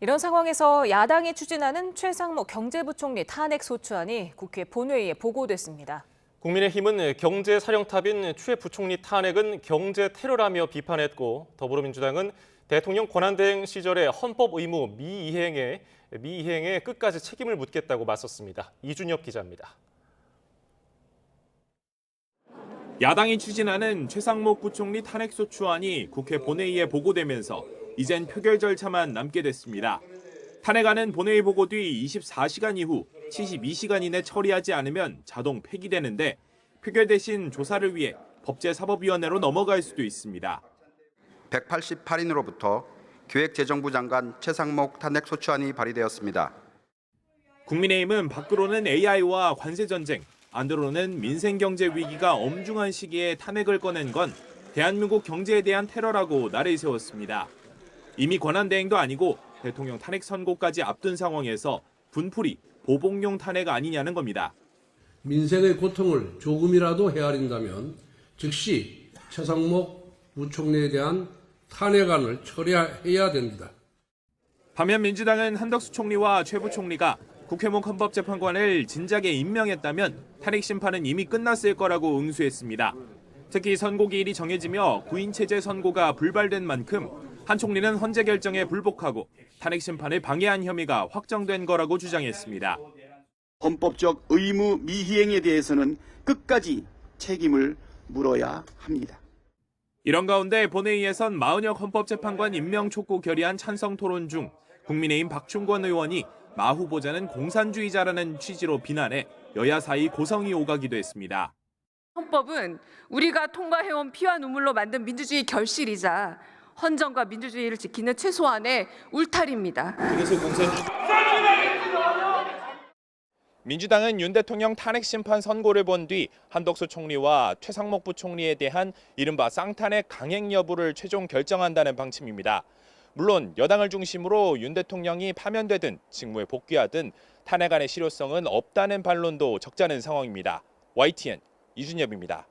이런 상황에서 야당이 추진하는 최상목 경제부총리 탄핵 소추안이 국회 본회의에 보고됐습니다. 국민의힘은 경제사령탑인 최 부총리 탄핵은 경제 테러라며 비판했고, 더불어민주당은 대통령 권한대행 시절의 헌법 의무 미이행에 끝까지 책임을 묻겠다고 맞섰습니다. 이준엽 기자입니다. 야당이 추진하는 최상목 부총리 탄핵소추안이 국회 본회의에 보고되면서 이젠 표결 절차만 남게 됐습니다. 탄핵안은 본회의 보고 뒤 24시간 이후 72시간 이내 처리하지 않으면 자동 폐기되는데 표결 대신 조사를 위해 법제사법위원회로 넘어갈 수도 있습니다. 188인으로부터 기획재정부 장관 최상목 탄핵소추안이 발의되었습니다. 국민의힘은 밖으로는 AI와 관세전쟁, 안으로는 민생경제 위기가 엄중한 시기에 탄핵을 꺼낸 건 대한민국 경제에 대한 테러라고 날을 세웠습니다. 이미 권한대행도 아니고 대통령 탄핵 선고까지 앞둔 상황에서 분풀이 보복용 탄핵 아니냐는 겁니다. 민생의 고통을 조금이라도 헤아린다면 즉시 최상목 부총리에 대한 탄핵안을 처리해야 됩니다. 반면 민주당은 한덕수 총리와 최 부총리가 국회목 헌법재판관을 진작에 임명했다면 탄핵 심판은 이미 끝났을 거라고 응수했습니다. 특히 선고기일이 정해지며 구인체제 선고가 불발된 만큼 한 총리는 헌재 결정에 불복하고 탄핵 심판을 방해한 혐의가 확정된 거라고 주장했습니다. 헌법적 의무 미희행에 대해서는 끝까지 책임을 물어야 합니다. 이런 가운데 본회의에선 마은혁 헌법재판관 임명 촉구 결의안 찬성 토론 중 국민의힘 박충권 의원이 마 후보자는 공산주의자라는 취지로 비난해 여야 사이 고성이 오가기도 했습니다. 헌법은 우리가 통과해온 피와 눈물로 만든 민주주의 결실이자 헌정과 민주주의를 지키는 최소한의 울타리입니다. 그래서 민주당은 윤 대통령 탄핵 심판 선고를 본 뒤 한덕수 총리와 최상목 부총리에 대한 이른바 쌍탄핵 강행 여부를 최종 결정한다는 방침입니다. 물론 여당을 중심으로 윤 대통령이 파면되든 직무에 복귀하든 탄핵안의 실효성은 없다는 반론도 적잖은 상황입니다. YTN 이준엽입니다.